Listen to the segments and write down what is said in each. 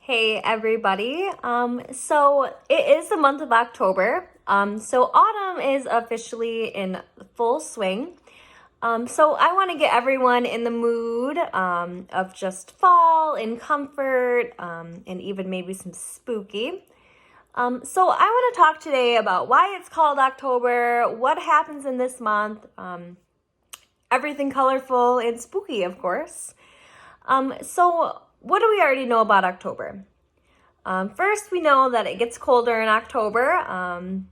Hey everybody. So it is the month of October. So autumn is officially in full swing. So I want to get everyone in the mood of just fall and comfort, and even maybe some spooky. So I want to talk today about why it's called October, what happens in this month, everything colorful and spooky, of course. So what do we already know about October? First, we know that it gets colder in October.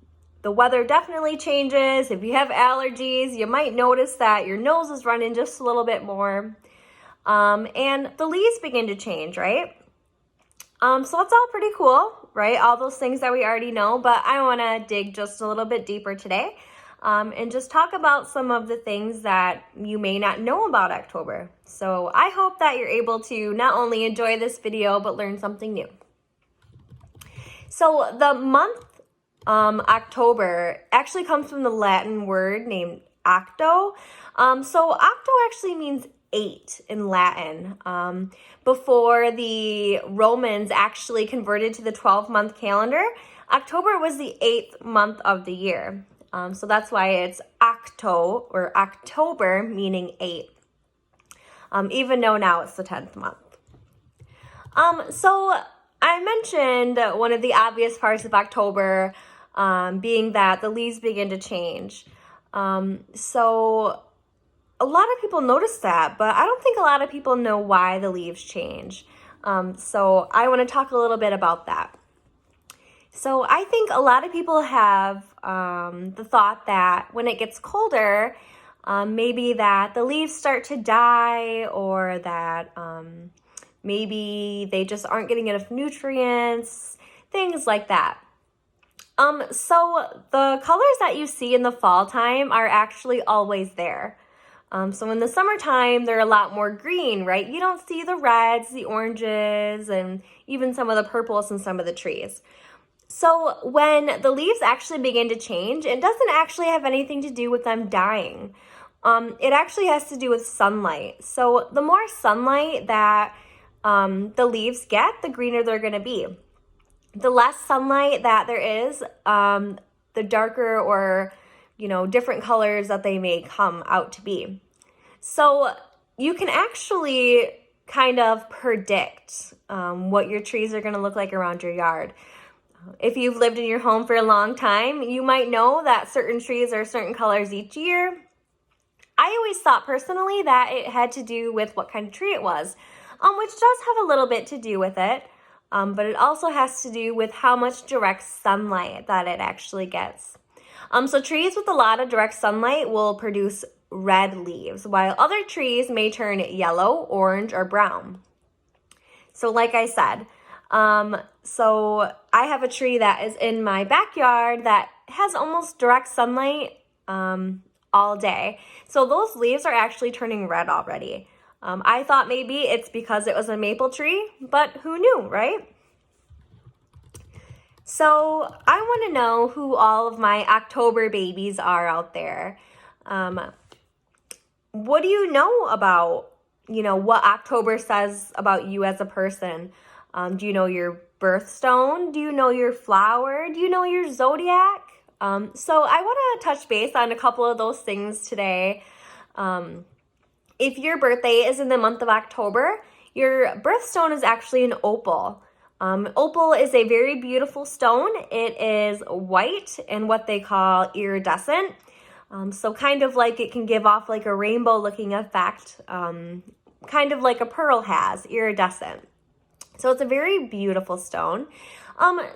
The weather definitely changes. If you have allergies, you might notice that your nose is running just a little bit more. And the leaves begin to change, right? So that's all pretty cool, right? All those things that we already know, but I want to dig just a little bit deeper today. And just talk about some of the things that you may not know about October. So I hope that you're able to not only enjoy this video, but learn something new. So the month October actually comes from the Latin word named octo. So octo actually means 8 in Latin. Before the Romans actually converted to the 12-month calendar, October was the 8th month of the year. So that's why it's octo or October, meaning 8. Even though now it's the 10th month. So I mentioned one of the obvious parts of October being that the leaves begin to change. So a lot of people notice that, but I don't think a lot of people know why the leaves change. So I want to talk a little bit about that. So I think a lot of people have the thought that when it gets colder, maybe that the leaves start to die, or that maybe they just aren't getting enough nutrients, things like that. So the colors that you see in the fall time are actually always there. So in the summertime, they're a lot more green, right? You don't see the reds, the oranges, and even some of the purples in some of the trees. So when the leaves actually begin to change, it doesn't actually have anything to do with them dying. It actually has to do with sunlight. So the more sunlight that the leaves get, the greener they're going to be. The less sunlight that there is, the darker or, different colors that they may come out to be. So you can actually kind of predict what your trees are going to look like around your yard. If you've lived in your home for a long time, you might know that certain trees are certain colors each year. I always thought personally that it had to do with what kind of tree it was, which does have a little bit to do with it, but it also has to do with how much direct sunlight that it actually gets. So trees with a lot of direct sunlight will produce red leaves, while other trees may turn yellow, orange, or brown. So like I said, so I have a tree that is in my backyard that has almost direct sunlight all day. So those leaves are actually turning red already. I thought maybe it's because it was a maple tree, but who knew, right? So I want to know who all of my October babies are out there. What do you know about, what October says about you as a person? Do you know your birthstone? Do you know your flower? Do you know your zodiac? So I want to touch base on a couple of those things today. If your birthday is in the month of October, your birthstone is actually an opal. Opal is a very beautiful stone. It is white and what they call iridescent. So kind of like it can give off like a rainbow looking effect, kind of like a pearl has, iridescent. So it's a very beautiful stone.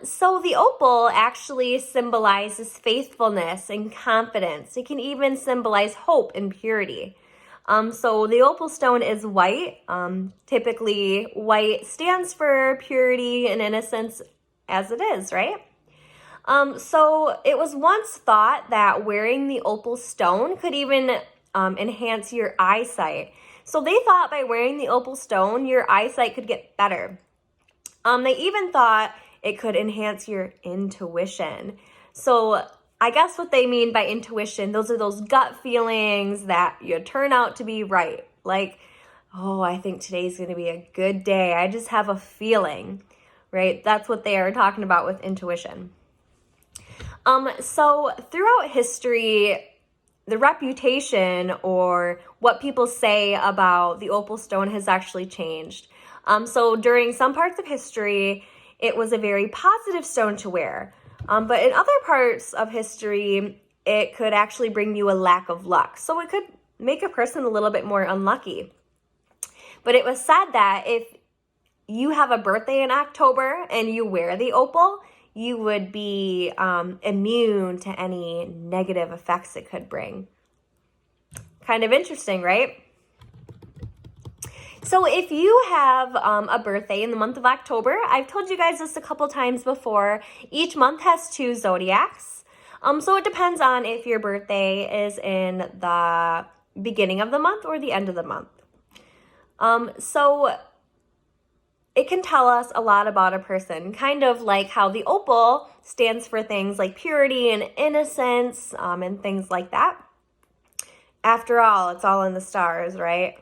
So the opal actually symbolizes faithfulness and confidence. It can even symbolize hope and purity. So the opal stone is white. Typically, white stands for purity and innocence, as it is, right? So it was once thought that wearing the opal stone could even enhance your eyesight. So they thought by wearing the opal stone, your eyesight could get better. They even thought it could enhance your intuition. So I guess what they mean by intuition, those are those gut feelings that you turn out to be right. Like, oh, I think today's going to be a good day. I just have a feeling. right? That's what they are talking about with intuition. So throughout history, the reputation or what people say about the opal stone has actually changed. So during some parts of history, it was a very positive stone to wear. But in other parts of history, it could actually bring you a lack of luck. So it could make a person a little bit more unlucky. But it was said that if you have a birthday in October and you wear the opal, you would be immune to any negative effects it could bring. Kind of interesting, right? So if you have a birthday in the month of October, I've told you guys this a couple times before, each month has 2 zodiacs. So it depends on if your birthday is in the beginning of the month or the end of the month. So it can tell us a lot about a person, kind of like how the opal stands for things like purity and innocence and things like that. After all, it's all in the stars, right?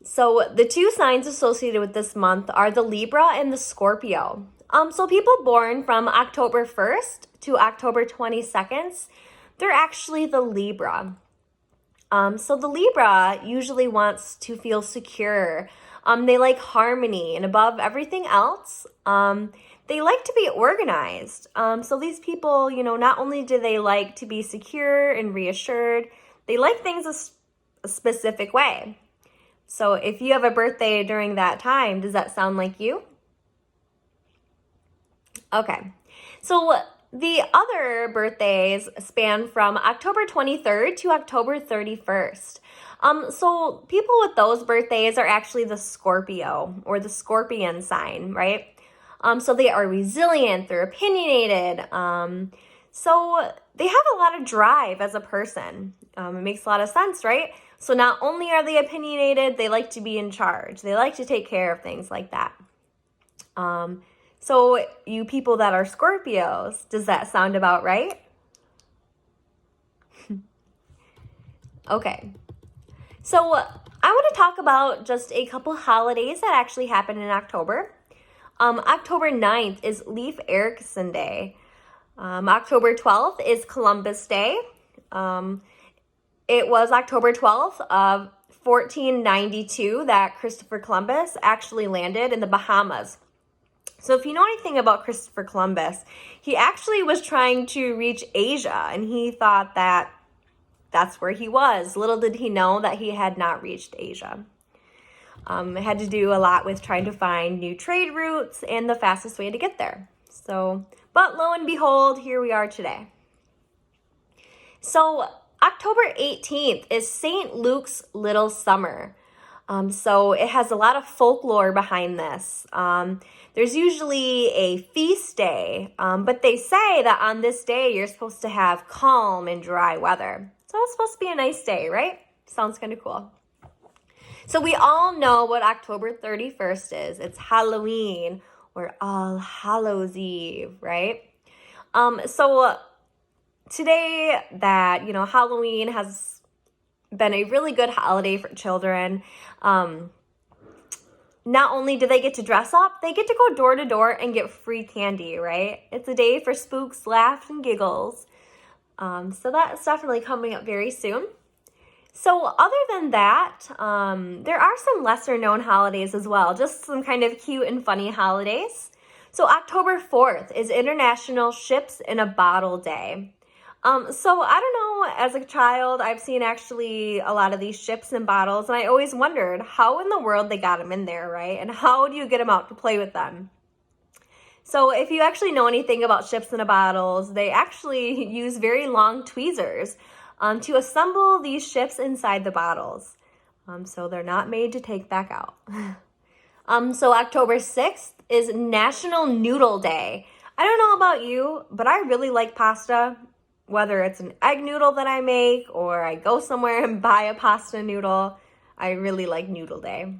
So the 2 signs associated with this month are the Libra and the Scorpio. So people born from October 1st to October 22nd, they're actually the Libra. So the Libra usually wants to feel secure. They like harmony, and above everything else, they like to be organized. So these people, not only do they like to be secure and reassured, they like things a specific way. So if you have a birthday during that time, does that sound like you? Okay. So the other birthdays span from October 23rd to October 31st. So people with those birthdays are actually the Scorpio or the Scorpion sign, right? So they are resilient, they're opinionated. So they have a lot of drive as a person. It makes a lot of sense, right? So not only are they opinionated, they like to be in charge. They like to take care of things like that. So you people that are Scorpios, does that sound about right? Okay. So I want to talk about just a couple holidays that actually happen in October. October 9th is Leif Erikson Day. October 12th is Columbus Day. It was October 12th of 1492 that Christopher Columbus actually landed in the Bahamas. So if you know anything about Christopher Columbus, he actually was trying to reach Asia, and he thought that that's where he was. Little did he know that he had not reached Asia. It had to do a lot with trying to find new trade routes and the fastest way to get there. But lo and behold, here we are today. So October 18th is St. Luke's Little Summer. So it has a lot of folklore behind this. There's usually a feast day, but they say that on this day you're supposed to have calm and dry weather. So it's supposed to be a nice day, right? Sounds kind of cool. So we all know what October 31st is. It's Halloween or All Hallows Eve, right? So today that, Halloween has been a really good holiday for children. Not only do they get to dress up, they get to go door to door and get free candy, right? It's a day for spooks, laughs, and giggles. So that's definitely coming up very soon. So other than that, there are some lesser known holidays as well, just some kind of cute and funny holidays. So October 4th is International Ships in a Bottle Day. So I don't know, as a child, I've seen actually a lot of these ships and bottles, and I always wondered how in the world they got them in there, right? And how do you get them out to play with them? So if you actually know anything about ships in a bottles, they actually use very long tweezers to assemble these ships inside the bottles. So they're not made to take back out. So October 6th is National Noodle Day. I don't know about you, but I really like pasta. Whether it's an egg noodle that I make or I go somewhere and buy a pasta noodle, I really like Noodle Day.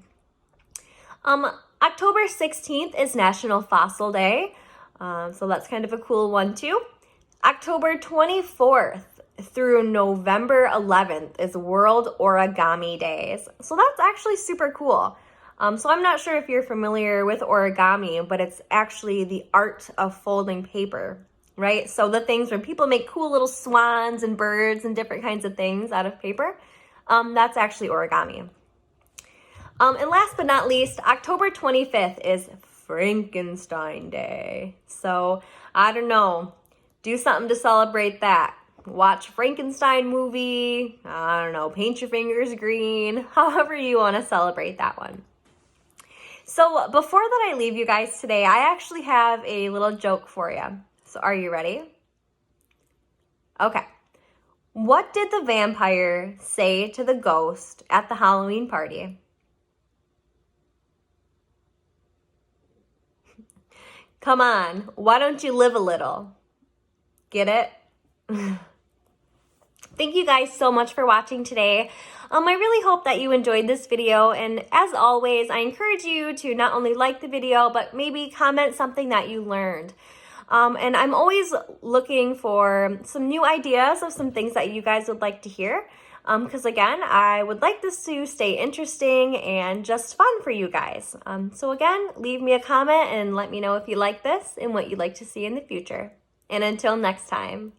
October 16th is National Fossil Day. So that's kind of a cool one too. October 24th through November 11th is World Origami Days. So that's actually super cool. So I'm not sure if you're familiar with origami, but it's actually the art of folding paper, right? So the things where people make cool little swans and birds and different kinds of things out of paper, that's actually origami. And last but not least, October 25th is Frankenstein Day. So I don't know, do something to celebrate that. Watch Frankenstein movie, I don't know, paint your fingers green, however you want to celebrate that one. So before that I leave you guys today, I actually have a little joke for you. So are you ready? Okay. What did the vampire say to the ghost at the Halloween party? Come on, why don't you live a little? Get it? Thank you guys so much for watching today. I really hope that you enjoyed this video, and as always, I encourage you to not only like the video, but maybe comment something that you learned. And I'm always looking for some new ideas of some things that you guys would like to hear. Because again, I would like this to stay interesting and just fun for you guys. So again, leave me a comment and let me know if you like this and what you'd like to see in the future. And until next time.